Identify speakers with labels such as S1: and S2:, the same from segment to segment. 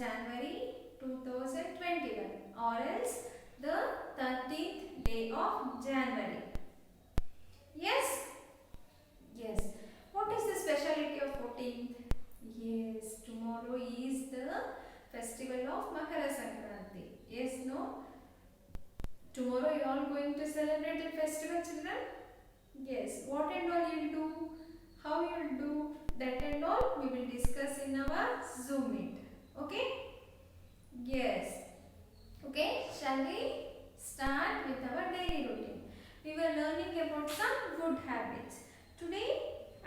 S1: January 2021 or else the 13th day of January. Yes? Yes. What is the speciality of 14th? Yes, tomorrow is the festival of Makara Sankranti. Yes, no? Tomorrow you all going to celebrate the festival, children? Yes. What and all you will do? How you will do? That and all we will discuss in our Zoom meet. Okay? Yes. Okay, shall we start with our daily routine? We were learning about some good habits. Today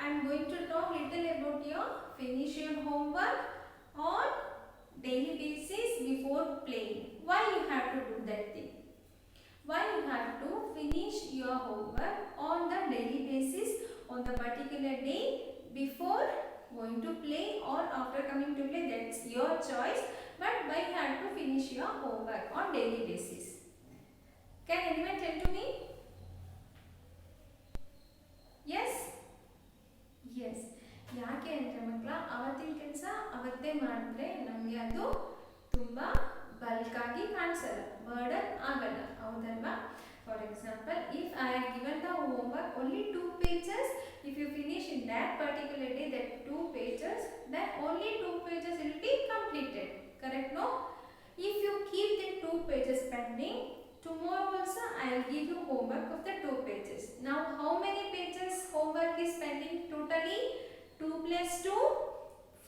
S1: I am going to talk little about your finish your homework on daily basis before playing. Why you have to do that thing? Why you have to finish your homework on the daily basis on the particular day before going to play or after coming to play, that's your choice. But why you have to finish your homework on daily basis? Can anyone tell to me? Yes? Yes. ಯಾಕೆ ಅಂದರೆ ಮಕ್ಕಳ ಅವತ್ತಿನ ಕೆಲಸ ಅವತ್ತೇ ಮಾಡಿದ್ರೆ ನಮಗೆ ಅದು ತುಂಬ ಬಲ್ಕಾಗಿ ಕಾಣಿಸಲ್ಲ, ಬರ್ಡನ್ ಆಗಲ್ಲ, ಹೌದಲ್ವಾ? For example, if I have given the homework only 2 pages, if you finish in that particular day that 2 pages, then only 2 pages will be completed. Correct, no? If you keep the 2 pages pending, tomorrow also I will give you homework of the 2 pages. Now how many pages homework is pending totally? 2 plus 2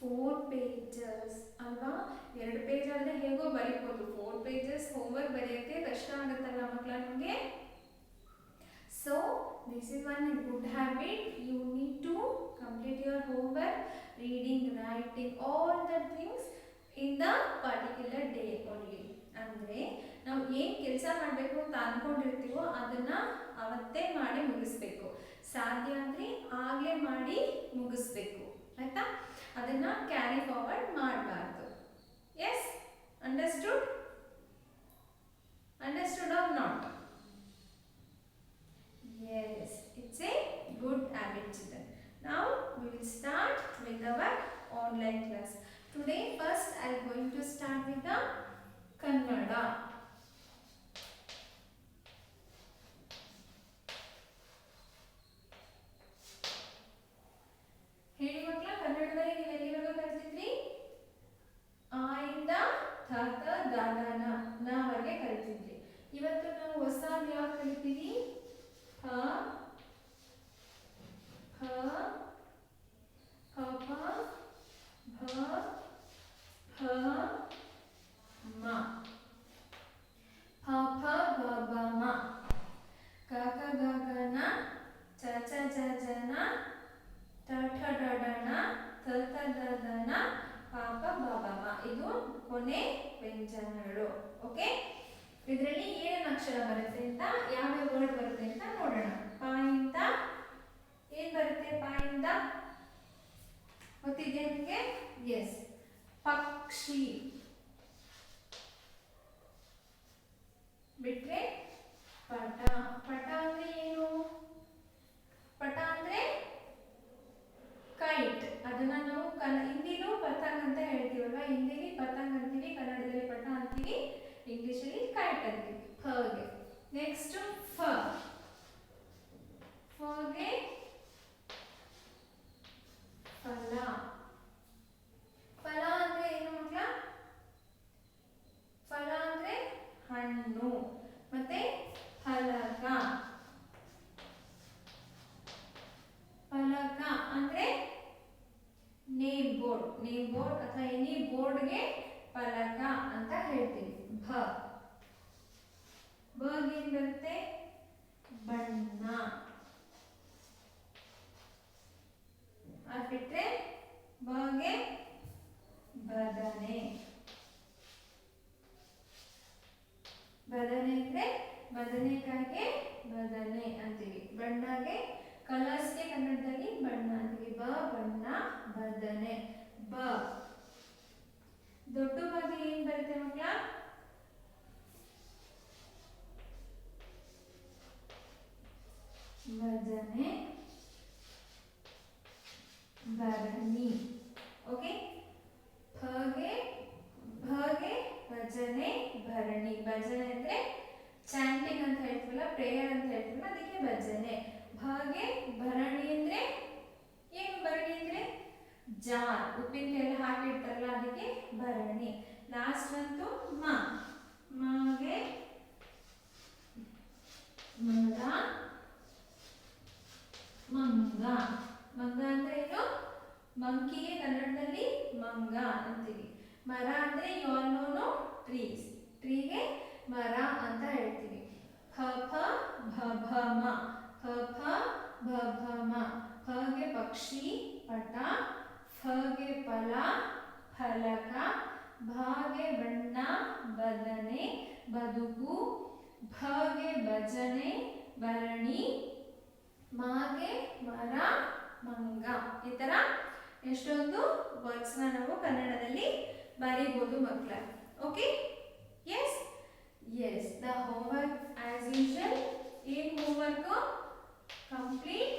S1: 4 pages ಅಲ್ವಾ? 2 page ಆದರೆ ಹೇಗೋ ಬರೀಬಹುದು, 4 pages homework ಬರೆಯೋಕ್ಕೆ ಕಷ್ಟ ಆಗುತ್ತಲ್ಲ ಮಕ್ಕಳ ನಿಮಗೆ. So this is one good habit. You need to complete your homework, reading, writing, all the things in the particular day only. ಅಂದರೆ ನಾವು ಏನು ಕೆಲಸ ಮಾಡಬೇಕು ಅಂತ ಅಂದ್ಕೊಂಡಿರ್ತೀವೋ ಅದನ್ನು ಅವತ್ತೇ ಮಾಡಿ ಮುಗಿಸ್ಬೇಕು. ಸಾಧ್ಯ ಅಂದರೆ ಆಗಲೇ ಮಾಡಿ ಮುಗಿಸ್ಬೇಕು, ಆಯಿತಾ? ಅದನ್ನು ಕ್ಯಾರಿ ಫಾರ್ವರ್ಡ್ ಮಾಡಬಾರ್ದು. Yes, understood? Understood or not? Yes, it's a good habit, children. Now we will start with our online class. Today first I am going to start with the Kannada. ಹೇಳಿ ಮಕ್ಕಳ, ಕನ್ನಡದಲ್ಲಿ ನೀವು ಎಲ್ಲಿವರೆಗೂ ಕಲಿತಿದ್ರಿ? ಆ ಇಂದ ಥ ತ the the ನ ವರೆಗೆ ಕಲಿತಿದ್ರಿ. ಇವತ್ತು ನಾವು ಹೊಸದಾಗಿ ಯಾವ್ದು ಕಲಿತೀವಿ? ಹ ಫ ಕ ಪ ಭ ಫ ಮ ಹ ಫ ಬ ಬ ಮ ಕ ಕ ಗ ಗ ನ ಚ ಚ ಜ ಜ ನ ಟ ಠ ಡ ಡ ಣ ಥ ಥ ದ ದ ನ ಪ ಪ ಬ ಬ ಮ. ಇದು ಕೊನೆ ವ್ಯಂಜನಗಳು. ಓಕೆ, ಇದರಲ್ಲಿ ಏನೇನು ಅಕ್ಷರ ಬರುತ್ತೆ ಅಂತ, ಯಾವ್ಯಾವ ವರ್ಡ್ ಬರುತ್ತೆ ಅಂತ ನೋಡೋಣ. ಪ ಇಂದ ಏನ್ ಬರುತ್ತೆ? ಪ ಇಂದ ಗೊತ್ತಿದೆ ನಿಮಗೆ? ಎಸ್, ಪಕ್ಷಿ. ಬಿಟ್ರೆ ಪಟ. ಪಟ ಅಂದ್ರೆ ಏನು? ಪಟ ಅಂದ್ರೆ ಕೈಟ್. ಅದನ್ನ ನಾವು ಹಿಂದಿಲೂ ಪತಂಗ್ ಅಂತ ಹೇಳ್ತೀವಲ್ವಾ? ಹಿಂದಿಲಿ ಪತಂಗ್ ಅಂತೀವಿ, ಕನ್ನಡದಲ್ಲಿ ಪಟ ಅಂತೀವಿ, ಇಂಗ್ಲಿಷಲ್ಲಿ ಕೈಟ್ ಅಂತೀವಿ. ಫಗೆ ನೆಕ್ಸ್ಟ್ ಫ. ಫಗೆ ಫಲ. ಫಲ ಅಂದ್ರೆ ಏನು ಮಕ್ಕಳ? ಫಲ ಅಂದ್ರೆ ಹಣ್ಣು. ಮತ್ತೆ ಫಲಕ. ಫಲಕ ಅಂದ್ರೆ ನೇಮ್ ಬೋರ್ಡ್. ನೇಮ್ ಬೋರ್ಡ್ ಅಥವಾ ಎನಿ ಬೋರ್ಡ್ಗೆ ಫಲಕ ಅಂತ ಹೇಳ್ತೀವಿ. ಭ. ಬಗೆ ಏನ್ ಬರುತ್ತೆ? ಬಣ್ಣ. ಅದು ಬಿಟ್ರೆ ಬಗೆ ಬದನೆ. ಬದನೆ ಅಂದ್ರೆ ಬದನೆಕಾಯಿಗೆ ಬದನೆ ಅಂತೀವಿ. ಬಣ್ಣಗೆ, ಕಲರ್ಸ್ಗೆ ಕನ್ನಡದಲ್ಲಿ ಬಣ್ಣ ಅಂತೀವಿ. ಬ ಬಣ್ಣ, ಬದನೆ. ಬ. ದೊಡ್ಡ ಬಗೆ ಏನ್ ಬರುತ್ತೆ ಮಕ್ಕಳ? ಭಜನೆ, ಭರಣಿ. ಓಕೆ, ಫಗೆ ಭ, ಪ್ರೇಯರ್ ಅಂತ ಹೇಳ್ತೀವಿ, ಅದಕ್ಕೆ ಭಜನೆ. ಭಗೆ ಭರಣಿ ಅಂದ್ರೆ ಏನು? ಭರಣಿ ಅಂದ್ರೆ ಜಾರ್, ಉಪ್ಪಿನಕಾಯಿ ಹಾಕಿರ್ತಾರಲ್ಲ ಅದಕ್ಕೆ ಭರಣಿ. ಲಾಸ್ಟ್ ಅಂತೂ ಮಗೆ ಮರ, ಮಂಗ. ಮಂಗ ಅಂದ್ರೆ ಏನು? ಮಂಕಿಗೆ ಕನ್ನಡದಲ್ಲಿ ಮಂಗ ಅಂತೀವಿ. ಮರ ಅಂದ್ರೆ ಯು ಆಲ್ ನೋ ಟ್ರೀಸ್, ಟ್ರೀಗೆ ಮರ ಅಂತ ಹೇಳ್ತೀವಿ. ಹ ಫ ಭ ಭ ಮ, ಹ ಫ ಭ ಭ ಮ. ಹಗೆ ಪಕ್ಷಿ ಪಟ, ಫಗೆ ಫಲ ಫಲಕ, ಭಾಗೆ ಬಣ್ಣ ಬದನೆ ಬದುಕು, ಭಗೆ ಭಜನೆ ಭರಣಿ, ಮಾಗೆ ಮರ ಮಂಗ. ಈ ತರ ಎಷ್ಟೊಂದು ವರ್ಡ್ಸ್ನ ನಾವು ಕನ್ನಡದಲ್ಲಿ ಬರೀಬಹುದು ಮಕ್ಕಳ. Okay, yes yes. The homework as usual. ಏನ್ homework? Complete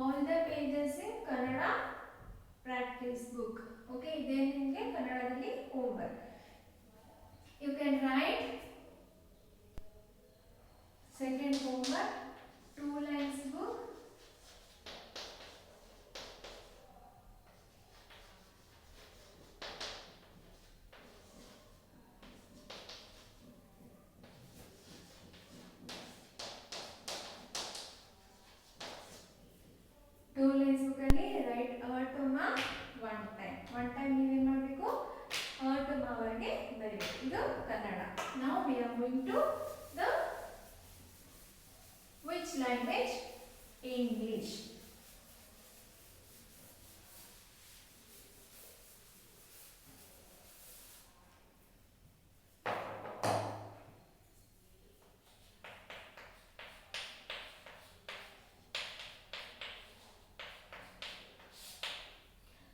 S1: all the pages in Kannada practice book. Okay, then ನಿಮಗೆ ಕನ್ನಡದಲ್ಲಿ homework. You can write second homework, 2 lines book. Write two one time ನೀವೇನು ಮಾಡಬೇಕು? ಟು ಅವರಿಗೆ ಬರೀಬೇಕು. ಇದು ಕನ್ನಡ. ನಾವು we are going to the which language? English.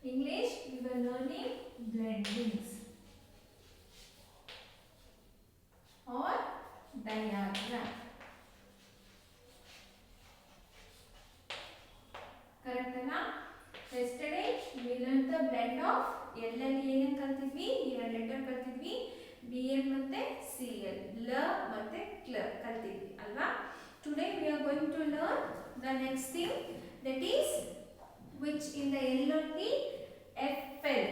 S1: English, we were learning blendings or diagram. Correct na? Yesterday we learned the blend of ಎಲ್ಲಲ್ಲಿ ಏನೇನು ಕಲ್ತಿದ್ವಿ? ಎರಡು letter ಕಲ್ತಿದ್ವಿ, BL ಮತ್ತೆ CL, ಲ ಮತ್ತೆ ಕ್ಲ ಕಲ್ತಿದ್ವಿ ಅಲ್ವಾ? Today we are going to learn the next thing, that is which in the L only, FL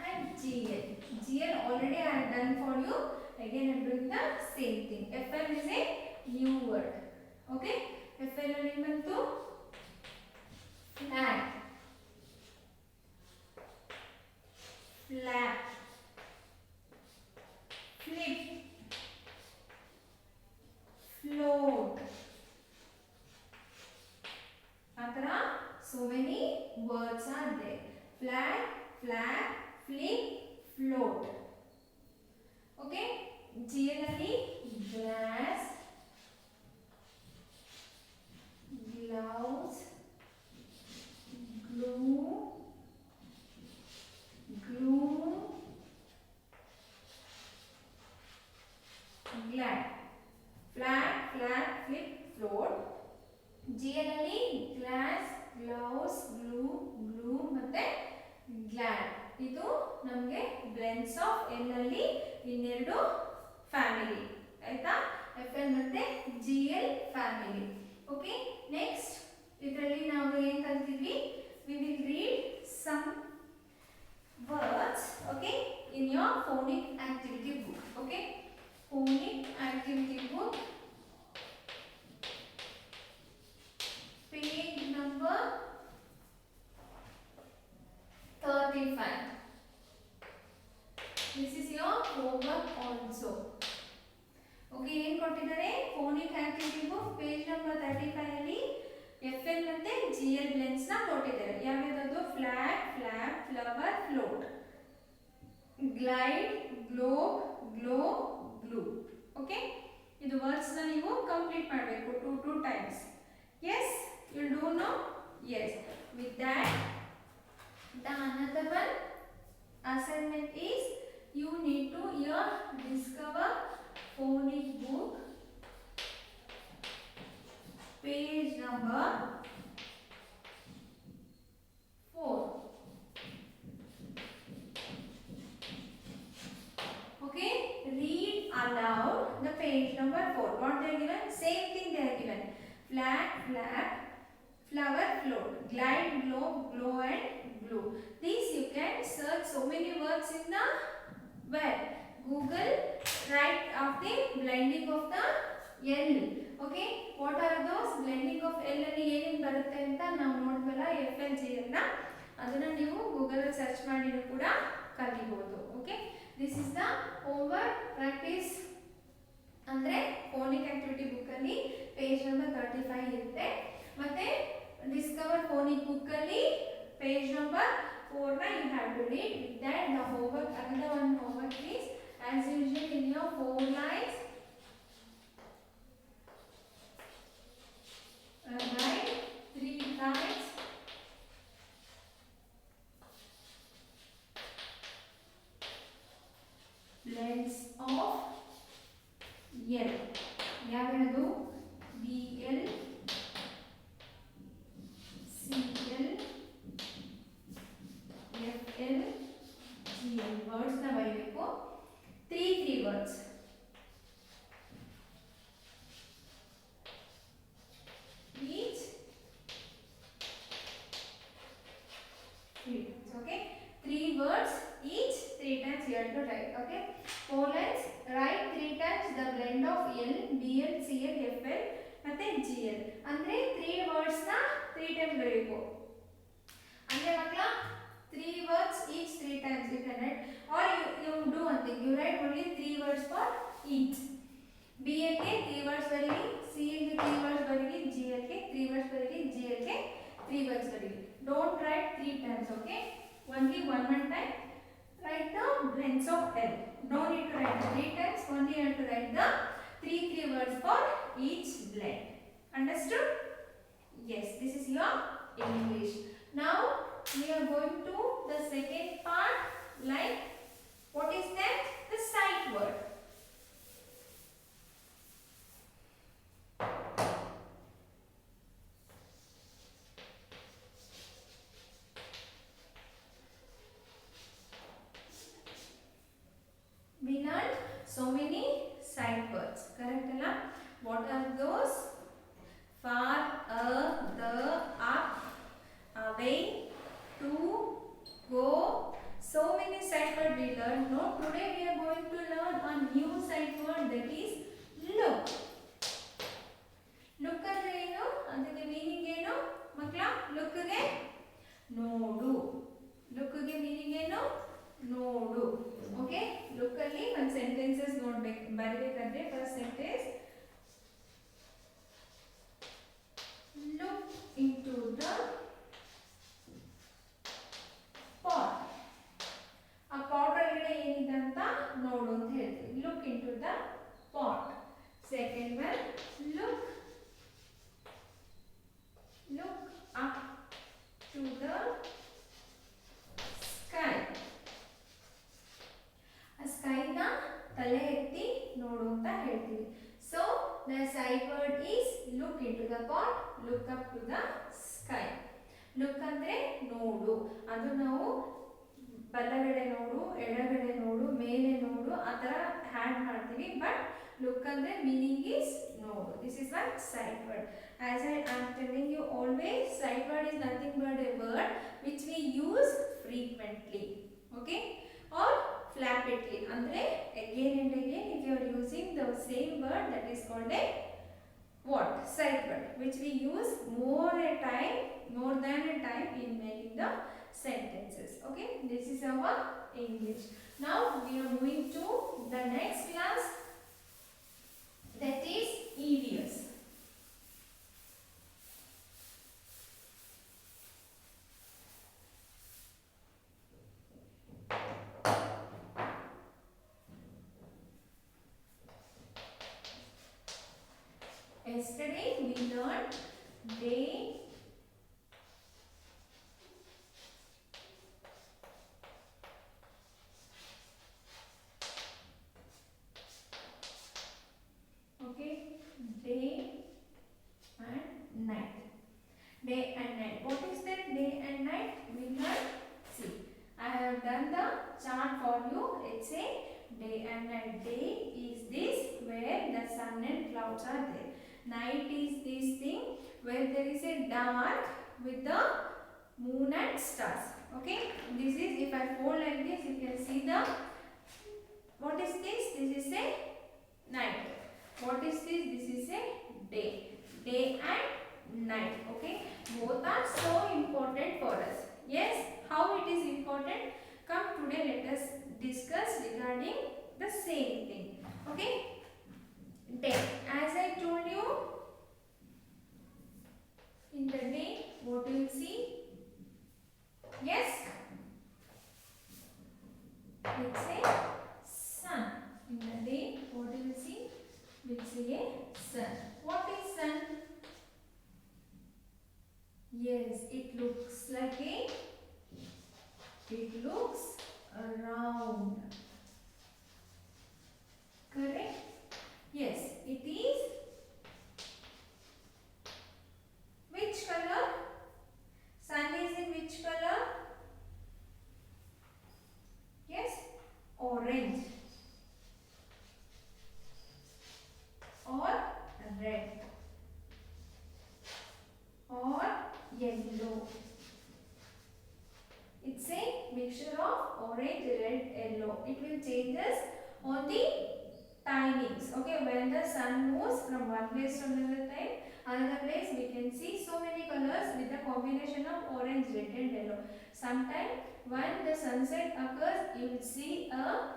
S1: and GL. GL already I have done for you. Again I am doing the same thing. FL is a new word. Okay. FL only bantu flag, flap, flip, float. Atara so many words are there. Flag, flap, flip, float. Okay. GL glass, gloves, glue, glad. Flag, flap, flip, float. GL ಅಲ್ಲಿ glass, gloves, glue ಮತ್ತೆ glad. ಇದು ನಮಗೆ blends of L ಅಲ್ಲಿ ಇನ್ನೆರಡು family ಆಯ್ತಾ? FL ಮತ್ತೆ GL family. Okay, next ಇದರಲ್ಲಿ ನಾವು ಏನು ಕಲ್ತಿದ್ವಿ? we will read some words, okay, in your phonic activity book. Okay, phonic activity book, page number 35. This is your homework also. Okay, ಏನು ಕೊಟ್ಟಿದ್ದಾರೆ? phonic activity book page number 35 ಅಲ್ಲಿ FL ಮತ್ತೆ GL blends ನ ಕೊಟ್ಟಿದ್ದಾರೆ. ಯಾವ್ಯಾವುದು? Flag, flap, flower, float, glide, globe, glow, glue. Okay, ಇದು ವರ್ಡ್ಸ್ನ ನೀವು ಕಂಪ್ಲೀಟ್ ಮಾಡಬೇಕು 2 times. Yes, you'll do now? Yes. With that, the another one assignment is you need to here discover phonic book page number 4. Okay, read aloud the page number 4. What they are given? Same thing they are given. Flag, flap, flower, float, glide, globe, glow and glue. These you can search so many words in the web. Google, write of the blending of the L. Okay, what are those? Blending of L ಅಲ್ಲಿ ಏನೇನು ಬರುತ್ತೆ ಅಂತ ನಾವು ನೋಡಿದ್ವಲ್ಲ FLG ಅನ್ನ ಅದನ್ನ ನೀವು Google ಅಲ್ಲಿ search ಮಾಡಿನೂ ಕೂಡ ಕಲಿಬಹುದು. Okay, this is the homework practice ಅಂದ್ರೆ ಫೋನಿಕ್ ಆಕ್ಟಿವಿಟಿ ಬುಕ್ ಅಲ್ಲಿ ಪೇಜ್ ನಂಬರ್ 35 ಇರುತ್ತೆ. ಮತ್ತೆ ಡಿಸ್ಕವರ್ ಫೋನಿಕ್ ಬುಕ್ ಅಲ್ಲಿ page number 4 na you have to read. With that the homework, another one homework is as usual in your 4 lines write 3 times blends of L. ಯಾವ್ಯಾವುದು? BL, CL, FL, GL. Words ನ ಬರೆಯಬೇಕು. 3 words. Each 3 times. Okay, 3 words each 3 times you have to write. Okay, 4 lines. Write 3 times the blend of L, BL, CL, FL ಮತ್ತೆ GL. ಅಂದ್ರೆ 3 words ನ 3 times ಬರೆಯಬೇಕು. ಅಂದ್ರೆ ಮಕ್ಕಳ 3 words each 3 times you can write, or you do one thing, you write only 3 words for each. BL ಗೆ 3 words ಬರೀರಿ, CL ಗೆ 3 words ಬರೀರಿ, GL ಗೆ 3 words ಬರೀರಿ, GL ಗೆ 3 words ಬರೀರಿ. Don't write 3 times. Okay, only one time write the blends of L. No need to write 3 times, only you have to write the 3 words for each blend. Understood? Yes, this is your English. Now we are going to the second part, like what is that? The sight word. We learned so many sight words, correct alla? What are those? Far, the, up, away, to, go. So many sight words we learned. Now today we are going to learn a new sight word, that is look. Look ಅಂದ್ರೆ ಏನು? ಅದಕ್ಕೆ meaning ಏನು ಮಕ್ಕಳ? Look ಗೆ ನೋಡು. Look ಗೆ meaning ಏನು? ನೋಡು. ಓಕೆ, ಲುಕ್ ಅಲ್ಲಿ ಒಂದು ಸೆಂಟೆನ್ಸಸ್ ನೋಡ್ಬೇಕು, ಬರಬೇಕಾದ್ರೆ first sentence look into the pot. ಆ ಪಾಟ್ ಒಳಗಡೆ ಏನಿದೆ ಅಂತ ನೋಡು ಅಂತ ಹೇಳ್ತೀವಿ. Look into the pot. Second one look up to the sky. ಸ್ಕೈನ ತಲೆ ಎತ್ತಿ ನೋಡು ಅಂತ ಹೇಳ್ತೀವಿ. So the sight word is look into the pot, look up to the sky. Look ಅಂದ್ರೆ ನೋಡು, ಅದು ನಾವು ಬಲಗಡೆ ನೋಡು, ಎಡಗಡೆ ನೋಡು, ಮೇಲೆ ನೋಡು ಆ ಥರ ಹ್ಯಾಂಡ್ ಮಾಡ್ತೀವಿ. ಬಟ್ ಲುಕ್ ಅಂದ್ರೆ ಮೀನಿಂಗ್ ಈಸ್ ನೋಡು. This is one sight word. As I am telling you always, sight word is nothing but a word which we use frequently. Okay, or flappantly. Andre again and again if you are using the same word, that is called a what? Sight word, which we use more than a time in making the sentences. Okay, this is our English. Now we are moving to the next class, that is EVS. Yesterday we learned day okay day and night. Day and night. What is that day and night? We learned. See, I have done the chart for you. It's a day and night. Day is this where the sun and clouds are there. Night is this thing where there is a dark with the moon and stars. Okay. This is, if I fold like this, you can see the, what is this? This is a night. What is this? This is a day. Day and night. Okay, both are so important for us. Yes, how it is important? Come today, let us discuss regarding the same thing. Okay, day. As I told you, in the day, what do you see? Yes, let's say sun. In the day, what do you see? We'll see a sun. What is sun? Yes, it looks like a, it looks round. Correct? Yes, it is. Which color? Sun is in which color? Yes, orange or red or yellow. It's a mixture of orange, red, yellow. It will changes on the timings. Okay, when the sun moves from one place to another place, we can see so many colors with a combination of orange, red and yellow. Sometimes when the sunset occurs, you will see a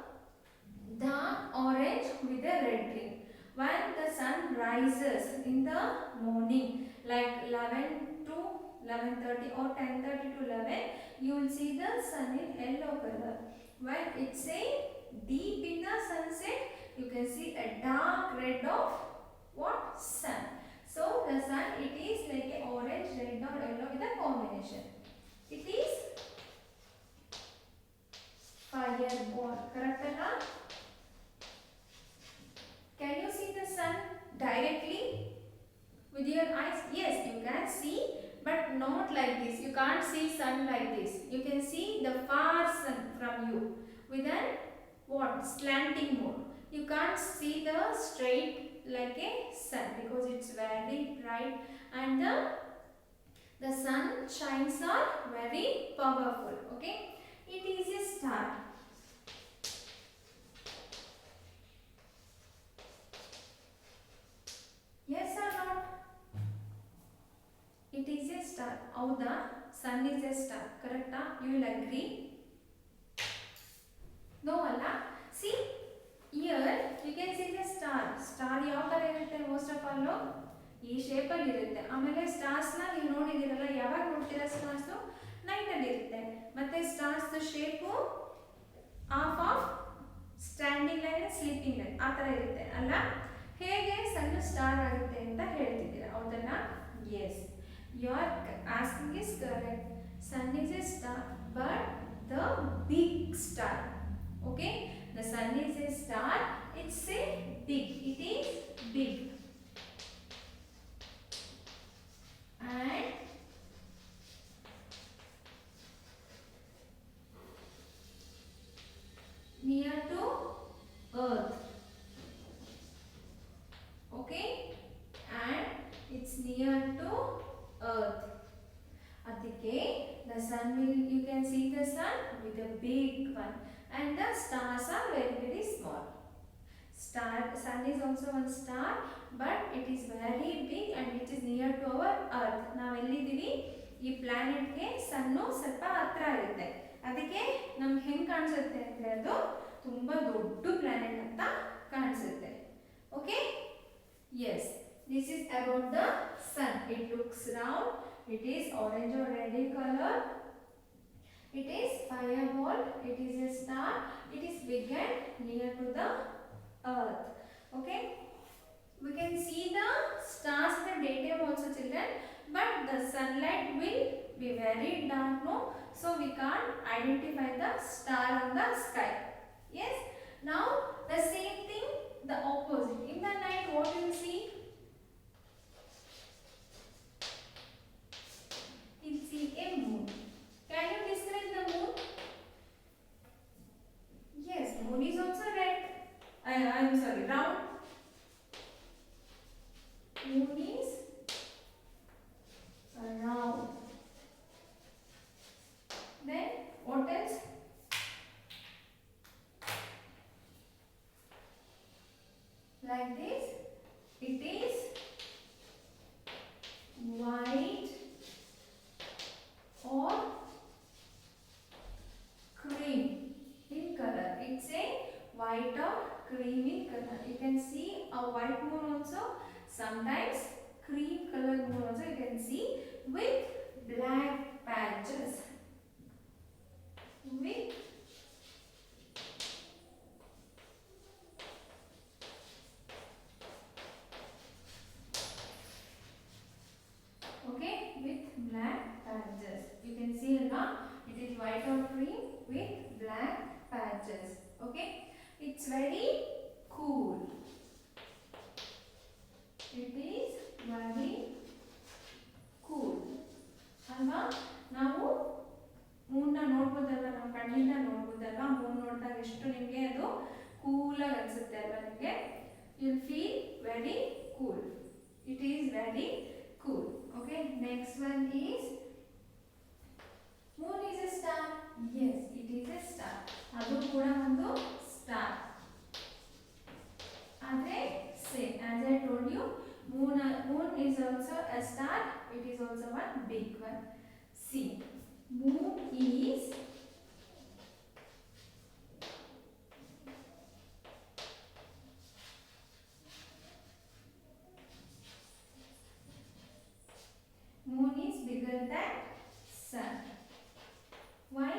S1: dark orange with a red ring. When the sun rises in the morning, like 11 to 11:30 or 10:30 to 11, you will see the sun in yellow color. When it's a deep in the sunset, you can see a dark red of what? Sun. So the sun, it is like a orange, red or yellow with a combination. It is fireball. Correct enough? Can you see the sun directly with your eyes? Yes, you can see, but not like this. You can't see sun like this. You can see the far sun from you with an what? Slanting mode. You can't see the straight like a sun because it's very bright and the sun shines are very powerful. Okay, it is a star. Yes or not? It is a star. How the sun is a star? Correct? You will agree? No, Allah. See, here you can see the star. Star ಯಾವ ತರ ಇರುತ್ತೆ most of all ಈ shape ಅಲ್ಲಿ ಇರುತ್ತೆ. ಆಮೇಲೆ stars ನ ನೀವು ನೋಡಿದಿರಲ್ಲ, ಯಾವಾಗ ನೋಡ್ತೀರಾ stars? ನೈಟ್ ಅಲ್ಲಿ ಇರುತ್ತೆ. ಮತ್ತೆ stars shape half of standing line and sleeping line ಆ ತರ ಇರುತ್ತೆ ಅಲ್ಲ. ಹೇಗೆ ಸಣ್ಣ ಸ್ಟಾರ್ ಆಗುತ್ತೆ ಅಂತ ಹೇಳ್ತಿದ್ದೀರಾ, ಹೌದಲ್ಲ? Yes, your asking is correct. Sun is a star, but the big star. Okay, the sun is a star. It's a big. It is big. And near to earth. Okay, and it's near to earth. Adike, the sun will, you can see the sun with a big one, and the stars are very very small. Sun is also one star, but it is very big and it is near to our earth. ನಾವು ಎಲ್ಲಿದ್ದೀವಿ? ಈ planet ಗೆ son ಸ್ವಲ್ಪ ಹತ್ರ ಇರುತ್ತೆ. ಅದಕ್ಕೆ ನಮ್ಗೆ ಹೆಂಗ್ ಕಾಣಿಸುತ್ತೆ ಅಂದ್ರೆ ಅದು ತುಂಬಾ ದೊಡ್ಡ ಪ್ಲಾನೆಟ್ ಅಂತ ಕಾಣಿಸುತ್ತೆ. Okay? Yes, this is about the sun. It looks round. It is orange or red in color. It is fireball. It is a star. It is big and near to the earth. Okay. We can see the stars in the daytime also, children, but the sunlight will be very dark, no? So we can't identify the star on the sky. Yes. Now the same thing, the opposite. In the night, what you see? You see a moon. Can you describe the moon? Yes, moon is also red. I am sorry, round. Moon is round. Then what else? Like this. It is white or cream in color. It's a white or cream in color. You can see a white moon also. Sometimes cream color moon also you can see with black patches. With okay, with black patches. You can see now it is white or cream with black patches. Okay, it's very cool. It is very cool. ಅಲ್ವಾ ನಾವು ಮೂನ್ನ ನೋಡ್ಬೋದಲ್ವಾ, ನಮ್ಮ ಕಣ್ಣಿಂದ ನೋಡ್ಬೋದಲ್ವಾ, Moon ನೋಡಿದಾಗ ಎಷ್ಟು ನಿಮಗೆ ಅದು ಕೂಲಾಗಿ ಅನಿಸುತ್ತೆ ಅಲ್ವಾ ನಿಮಗೆ. You feel very cool. It is very cool. Okay, next one is moon is a star. Yes, it is a star. ಅದು ಕೂಡ ಒಂದು ಸ್ಟಾರ್. ಆದರೆ same as I told you, moon is also a star. It is also one big one. See, moon is bigger than sun. Why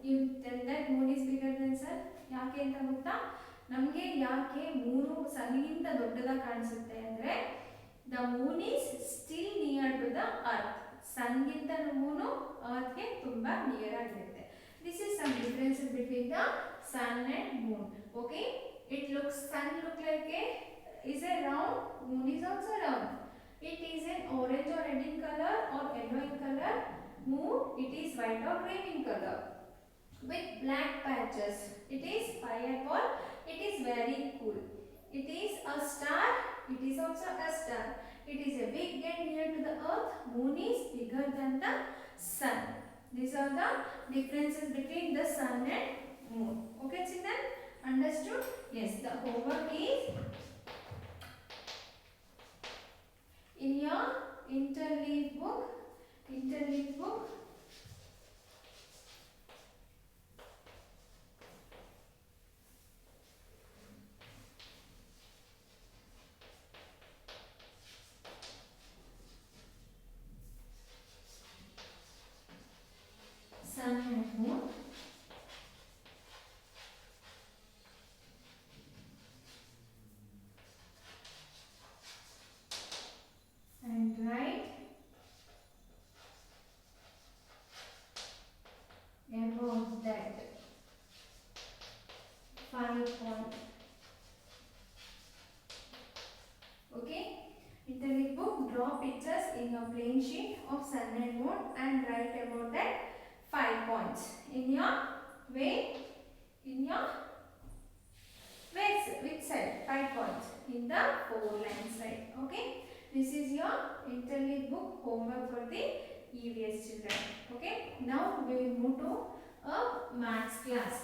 S1: you tell that moon is bigger than sun? ಯಾಕೆ ಅಂತ ಗೊತ್ತಾ? ನಮಗೆ ಯಾಕೆ ಮೂರು ಸನ್ಗಿಂತ ದೊಡ್ಡದಾಗಿ ಕಾಣಿಸುತ್ತೆ ಅಂದರೆ the moon is still near to the earth. ಸನ್ಗಿಂತ ಮೂನು ಅರ್ತ್ಗೆ ತುಂಬ ನಿಯರ್ ಆಗಿರುತ್ತೆ. This is some differences between the sun and moon. Okay, it looks, sun look like a is a round, moon is also round. It is an orange or red in color or yellow in color. Moon, it is white or cream in color with black patches. It is fireball. It is very cool. It is a star. It is also a star. It is a big and near to the earth. Moon is bigger than the sun. These are the differences between the sun and moon. Okay, children? Understood? Yes, the homework is in your interleaf book. Sun and moon. And write about that 5 point. Okay, interleaf book, draw pictures in your plain sheet of sun and moon and write about that 5 points in your way, which side? 5 points in the 4 line side. Okay, this is your interleaf book homework for the EVS children. Okay, now we will move to a maths class.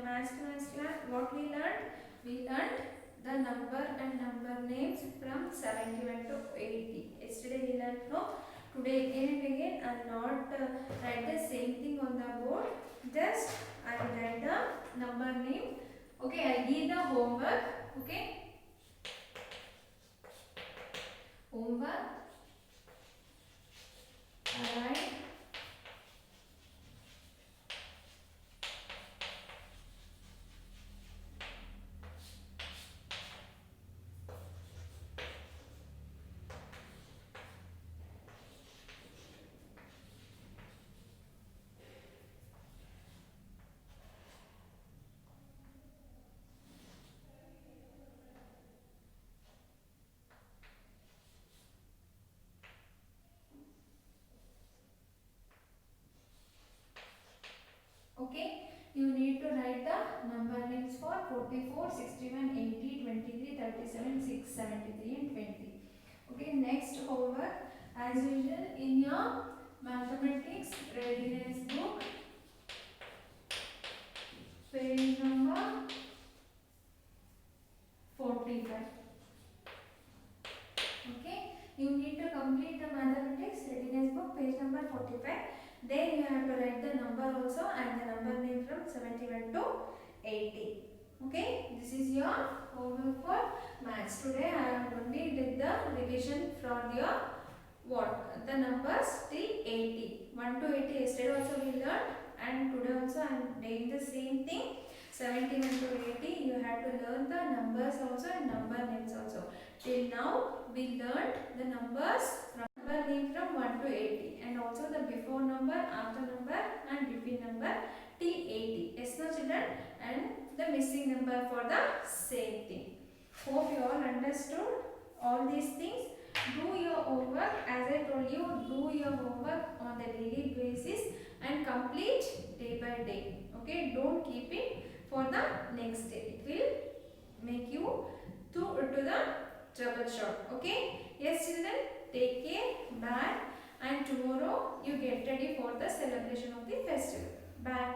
S1: Maths class number and number names from 71 to 80. Yesterday we learned, no? Today again and again I will not write the same thing on the board. Just I will write the number name. Okay, I give the homework. Okay, homework. Alright. Okay, you need to write the number names for 44, 61, 80, 23, 37, 6, 73 and 20. Okay, next homework as usual in your mathematics readiness book, page number 45. Okay, you need to complete the mathematics readiness book, page number 45. Then you have to write the number also and the number name from 71 to 80. Okay, this is your homework for maths. Today I am only did the revision for your what the numbers till 80. 1 to 80 yesterday also we learned, and today also I am doing the same thing. 71 to 80 you have to learn the numbers also and number names also. Till now we learned the numbers from number name from 1 to 80 and also the before number, after number and between number till 80. Yes, no children? And the missing number for the same thing. Hope you all understood all these things. Do your homework as I told you. Do your homework on the daily basis and complete day by day. Okay, don't keep it for the next day. It will make you to the troubleshot. Okay, yes children, take care. Bye. And tomorrow you get ready for the celebration of the festival. Bye.